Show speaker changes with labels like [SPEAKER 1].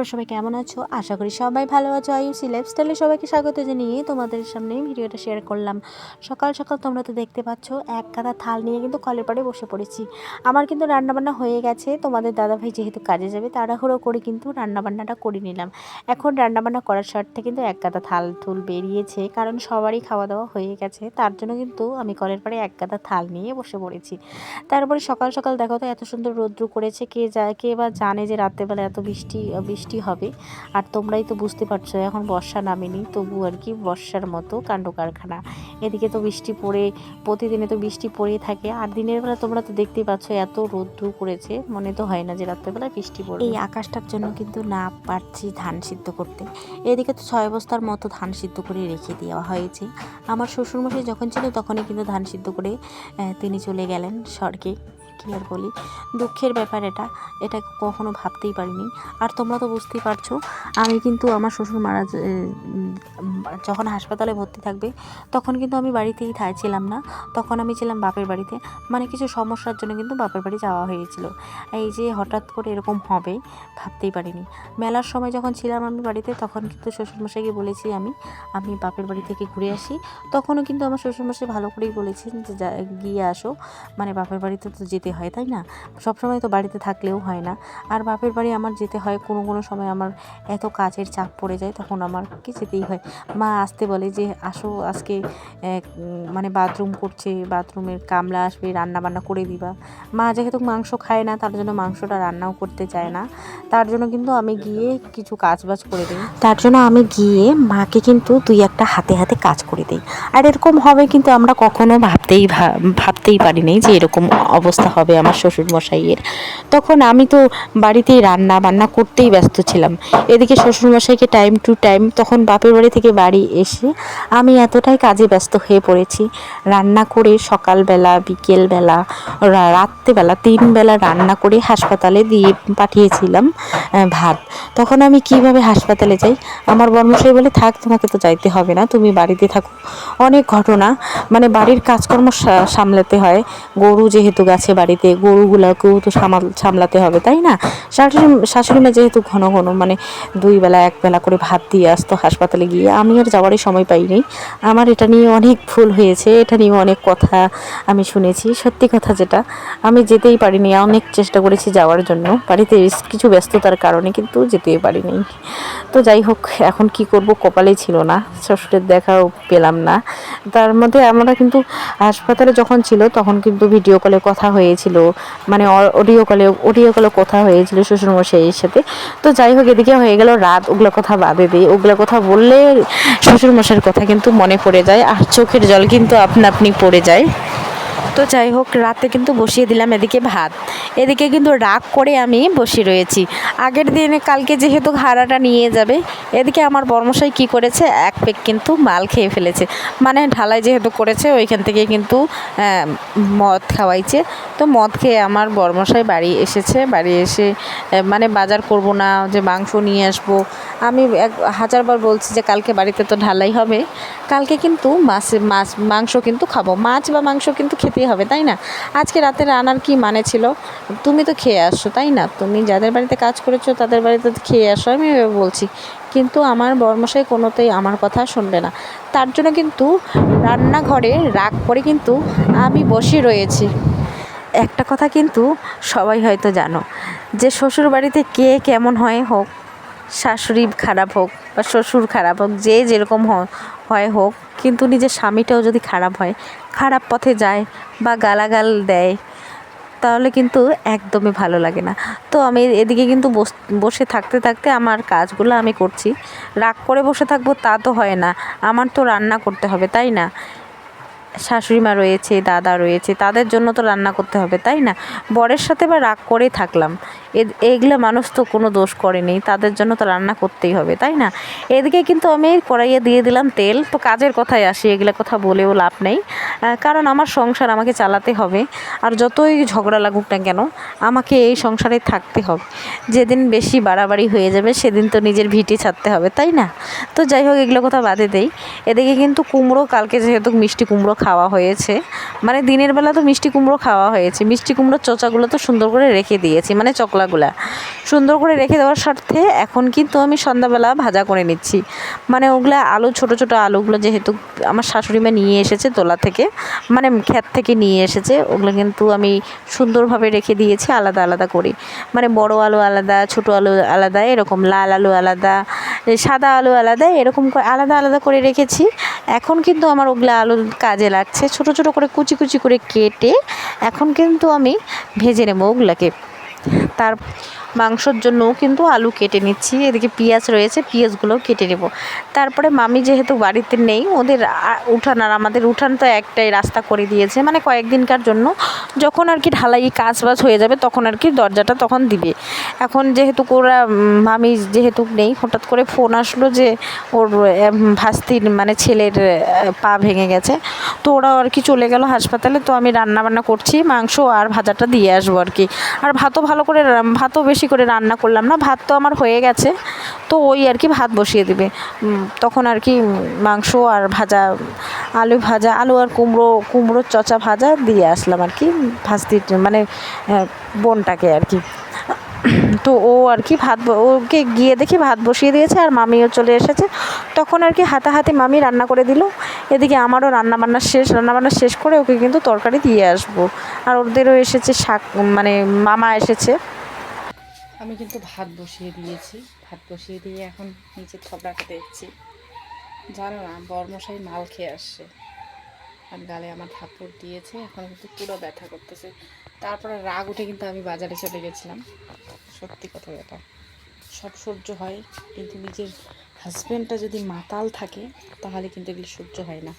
[SPEAKER 1] তোমরা সবাই কেমন আছো? আশা করি সবাই ভালো আছো। আইউসি লাইফস্টাইলে সবাইকে স্বাগত জানিয়ে তোমাদের সামনে ভিডিওটা শেয়ার করলাম। সকাল সকাল তোমরা তো দেখতে পাচ্ছ এক গাদা থাল নিয়ে কিন্তু কলের পাড়ে বসে পড়েছি। আমার কিন্তু রান্নাবান্না হয়ে গেছে। তোমাদের দাদাভাই যেহেতু কাজে যাবে তাড়াহুড়ো করে কিন্তু রান্নাবান্নাটা করে নিলাম। এখন রান্নাবান্না করার স্বার্থে কিন্তু এক গাদা থাল থুল বেরিয়েছে, কারণ সবারই খাওয়া দাওয়া হয়ে গেছে। তার জন্য কিন্তু আমি কলের পাড়ে এক গাদা থাল নিয়ে বসে পড়েছি। তারপরে সকাল সকাল দেখো তো এত সুন্দর রৌদ্র করেছে, কে বা জানে যে রাত্রেবেলা এত বৃষ্টি হবে। আর তোমরাই তো বুঝতে পারছো এখন বর্ষা নামেনি, তবু আর কি বর্ষার মতো কাণ্ড কারখানা। এদিকে তো বৃষ্টি পড়ে, প্রতিদিনে তো বৃষ্টি পড়েই থাকে। আর দিনের বেলা তোমরা তো দেখতেই পাচ্ছ এত রৌদ্র করেছে, মনে তো হয় না যে রাত্রেবেলা বৃষ্টি পড়বে। এই আকাশটার জন্য কিন্তু না পারছি ধান সিদ্ধ করতে। এদিকে তো 6 বস্তার মতো ধান সিদ্ধ করে রেখে দেওয়া হয়েছে। আমার শ্বশুরমশাই যখন ছিল তখনই কিন্তু ধান সিদ্ধ করে তিনি চলে গেলেন স্বর্গে। কী আর বলি, দুঃখের ব্যাপার এটা কখনো ভাবতেই পারিনি। আর তোমরা তো বুঝতেই পারছো, আমি কিন্তু আমার শ্বশুর যখন হাসপাতালে ভর্তি থাকবে তখন কিন্তু আমি বাড়িতেই ছিলাম না, তখন আমি ছিলাম বাপের বাড়িতে। মানে কিছু সমস্যার জন্য কিন্তু বাপের বাড়ি যাওয়া হয়েছিল। এই যে হঠাৎ করে এরকম হবে ভাবতেই পারিনি। মেলার সময় যখন ছিলাম আমি বাড়িতে, তখন কিন্তু শ্বশুরমশাইকে বলেছি আমি বাপের বাড়ি থেকে ঘুরে আসি। তখনও কিন্তু আমার শ্বশুরমশাই ভালো করেই বলেছেন যে গিয়ে আসো, মানে বাপের বাড়িতে তো যেতে হয়, তাই না? সবসময় তো বাড়িতে থাকলেও হয় না। আর বাপের বাড়ি আমার যেতে হয়, কোনো সময় আমার এত কাজের চাপ পড়ে যায়, তখন আমার কি যেতেই হয়। মা আসতে বলে যে আসো আজকে, মানে বাথরুম করছে, বাথরুমের কামলা আসবে, রান্না বান্না করে দিবা। মা যেহেতু মাংস খায় না, তার জন্য মাংসটা রান্নাও করতে চায় না। তার জন্য কিন্তু আমি গিয়ে কিছু কাজবাজ করে দিই। তার জন্য আমি গিয়ে মাকে কিন্তু 2-1টা হাতে হাতে কাজ করে দিই। আর এরকম হবে কিন্তু আমরা কখনো ভাবতেই পারিনি যে এরকম অবস্থা হবে আমার শ্বশুরমশাইয়ের। তখন আমি তো বাড়িতেই রান্না বান্না করতেই ব্যস্ত ছিলাম। এদিকে শ্বশুরমশাইকে টাইম টু টাইম, তখন বাপের বাড়ি থেকে বাড়ি এসে আমি এতটাই কাজে ব্যস্ত হয়ে পড়েছি, রান্না করে সকালবেলা, বিকেলবেলা, রাত্রেবেলা 3 বেলা রান্না করে হাসপাতালে দিয়ে পাঠিয়েছিলাম ভাত। তখন আমি কিভাবে হাসপাতালে যাই? আমার বর্মশাই বলে থাক, তোমাকে তো যাইতে হবে না, তুমি বাড়িতে থাকো। অনেক ঘটনা, মানে বাড়ির কাজকর্ম সামলাতে হয়। গরু যেহেতু গাছে বাড়িতে, গরুগুলোকেও তো সামলাতে হবে, তাই না? শাশুড়িমা যেহেতু ঘন ঘন, মানে 2 বেলা 1 বেলা করে ভাত দিয়ে আসতো হাসপাতালে গিয়ে, আমি আর যাওয়ারই সময় পাইনি। আমার এটা নিয়ে অনেক ভুল হয়েছে, এটা নিয়ে অনেক কথা আমি শুনেছি। সত্যি কথা যেটা, আমি যেতেই পারিনি। অনেক চেষ্টা করেছি যাওয়ার জন্য, বাড়িতে কিছু ব্যস্ততার কারণে কিন্তু যেতেই পারিনি। তো যাই হোক, এখন কি করব, কপালেই ছিল না, শ্বশুরের দেখাও পেলাম না। তার মধ্যে আমরা কিন্তু হাসপাতালে যখন ছিল তখন কিন্তু ভিডিও কলে কথা হয়েছিল, মানে অডিও কলে কথা হয়েছিল শ্বশুরমশাইয়ের সাথে। তো যাই হোক, এদিকে হয়ে গেল রাত, ওগুলো কথা বাদে দিই। ওগুলো কথা বললে শ্বশুরমশাইয়ের কথা কিন্তু মনে পড়ে যায়, আর চোখের জল কিন্তু আপনা আপনি পড়ে যায়। তো যাই হোক, রাতে কিন্তু বসিয়ে দিলাম এদিকে ভাত। এদিকে কিন্তু রাগ করে আমি বসে রয়েছি। আগের দিনে কালকে যেহেতু ভাড়াটা নিয়ে যাবে, এদিকে আমার বর্মশাই কি করেছে, 1 পেক কিন্তু মাল খেয়ে ফেলেছে। মানে ঢালাই যেহেতু করেছে ওইখান থেকে কিন্তু মদ খাওয়াইছে। তো মদ খেয়ে আমার বর্মশাই বাড়ি এসেছে। বাড়ি এসে মানে বাজার করব না, যে মাংস নিয়ে আসবো। আমি 1000বার বলছি যে কালকে বাড়িতে তো ঢালাই হবে, কালকে কিন্তু মাংস কিন্তু খাবো। মাছ বা মাংস কিন্তু খেতেই হবে, তাই না? আজকে রাতে রান্নার কি মানে ছিল? তুমি তো খেয়ে আসছো, তাই না? তুমি যাদের বাড়িতে কাজ করেছো তাদের বাড়িতে খেয়ে আসো, আমি বলছি। কিন্তু আমার বর্মশাই কোনোতেই আমার কথা শুনবে না। তার জন্য কিন্তু রান্নাঘরে রাগ করে কিন্তু আমি বসে রয়েছি। একটা কথা কিন্তু সবাই হয়তো জানো, যে শ্বশুর বাড়িতে কে কেমন হোক, শাশুড়ি খারাপ হোক বা শ্বশুর খারাপ হোক, যে যেরকম হোক, কিন্তু নিজের স্বামীটাও যদি খারাপ হয়, খারাপ পথে যায় বা গালাগাল দেয়, তাহলে কিন্তু একদমই ভালো লাগে না। তো আমি এদিকে কিন্তু বসে থাকতে থাকতে আমার কাজগুলো আমি করছি। রাগ করে বসে থাকবো তা তো হয় না, আমার তো রান্না করতে হবে, তাই না? শাশুড়িমা রয়েছে, দাদা রয়েছে, তাদের জন্য তো রান্না করতে হবে, তাই না? বরের সাথে বা রাগ করেই থাকলাম, এইগুলো মানুষ তো কোনো দোষ করেনি, তাদের জন্য তো রান্না করতেই হবে, তাই না? এদিকে কিন্তু আমি কড়াইয়ে দিয়ে দিলাম তেল। তো কাজের কথায় আসি, এগুলো কথা বলেও লাভ নেই, কারণ আমার সংসার আমাকে চালাতে হবে। আর যতই ঝগড়া লাগুক না কেন, আমাকে এই সংসারে থাকতে হবে। যেদিন বেশি বাড়াবাড়ি হয়ে যাবে সেদিন তো নিজের ভিটে ছাড়তে হবে, তাই না? তো যাই হোক, এগুলো কথা বাদে দেই। এদিকে কিন্তু কুমড়ো, কালকে যেহেতু মিষ্টি কুমড়ো খাওয়া হয়েছে, মানে দিনের বেলা তো মিষ্টি কুমড়ো খাওয়া হয়েছে, মিষ্টি কুমড়োর চোচাগুলো তো সুন্দর করে রেখে দিয়েছি, মানে চকলাগুলা সুন্দর করে রেখে দেওয়ার স্বার্থে এখন কিন্তু আমি সন্ধ্যাবেলা ভাজা করে নিচ্ছি। মানে ওগুলা আলু, ছোট ছোট আলুগুলো যেহেতু আমার শাশুড়ি মা নিয়ে এসেছে তোলা থেকে, মানে ক্ষেত থেকে নিয়ে এসেছে, ওগুলো কিন্তু আমি সুন্দরভাবে রেখে দিয়েছি আলাদা আলাদা করে। মানে বড় আলু আলাদা, ছোট আলু আলাদা, এরকম লাল আলু আলাদা, সাদা আলু আলাদা, এরকম করে আলাদা আলাদা করে রেখেছি। এখন কিন্তু আমার ওগুলো আলু কাজে লাগছে, ছোট ছোট করে কুচি কুচি করে কেটে এখন কিন্তু আমি ভেজে নেবো ওগুলাকে। তার মাংসর জন্যও কিন্তু আলু কেটে নিচ্ছি, এদিকে পেঁয়াজ রয়েছে, পেঁয়াজগুলোও কেটে নেব। তারপরে মামি যেহেতু বাড়িতে নেই, ওদের উঠান আর আমাদের উঠান তো একটাই রাস্তা করে দিয়েছে, মানে কয়েকদিনকার জন্য, যখন আর কি ঢালাই কাজ বাজ হয়ে যাবে তখন আর কি দরজাটা তখন দিবে। এখন যেহেতু ওরা মামি যেহেতু নেই, হঠাৎ করে ফোন আসলো যে ওর ভাস্তির মানে ছেলের পা ভেঙে গেছে, তো ওরাও আর কি চলে গেল হাসপাতালে। তো আমি রান্না বান্না করছি, মাংস আর ভাজাটা দিয়ে আসবো আর কি। আর ভাতও ভালো করে, ভাতও বেশি করে রান্না করলাম না, ভাত তো আমার হয়ে গেছে, তো ওই আর কি ভাত বসিয়ে দিবে। তখন আর কি মাংস আর ভাজা, আলু ভাজা, আলু আর কুমড়োর চচা ভাজা দিয়ে আসলাম আর কি ভাস্তির মানে বোনটাকে আর কি। তো ও আর কি ওকে গিয়ে দেখি ভাত বসিয়ে দিয়েছে আর মামিও চলে এসেছে, তখন আর কি হাতাহাতি মামি রান্না করে দিল। এদিকে আমারও রান্নাবান্না শেষ করে ওকে কিন্তু তরকারি দিয়ে আসবো। আর ওদেরও এসেছে শাক, মানে মামা এসেছে।
[SPEAKER 2] আমি কিন্তু ভাত বসিয়ে দিয়েছি, ভাত বসিয়ে দিয়ে এখন নিচে থবড়াকে দেখছি। জানো না, বরমশাই মাল খেয়ে আসছে আর গালে আমার থাপ্পড় দিয়েছে, এখন কিন্তু পুরো ব্যথা করতেছে। তারপরে রাগ উঠে কিন্তু আমি বাজারে চলে গেছিলাম। সত্যি কথা, এটা সব সহ্য হয়, কিন্তু নিজের হাজব্যান্ডটা যদি মাতাল থাকে তাহলে কিন্তু এগুলো সহ্য হয় না।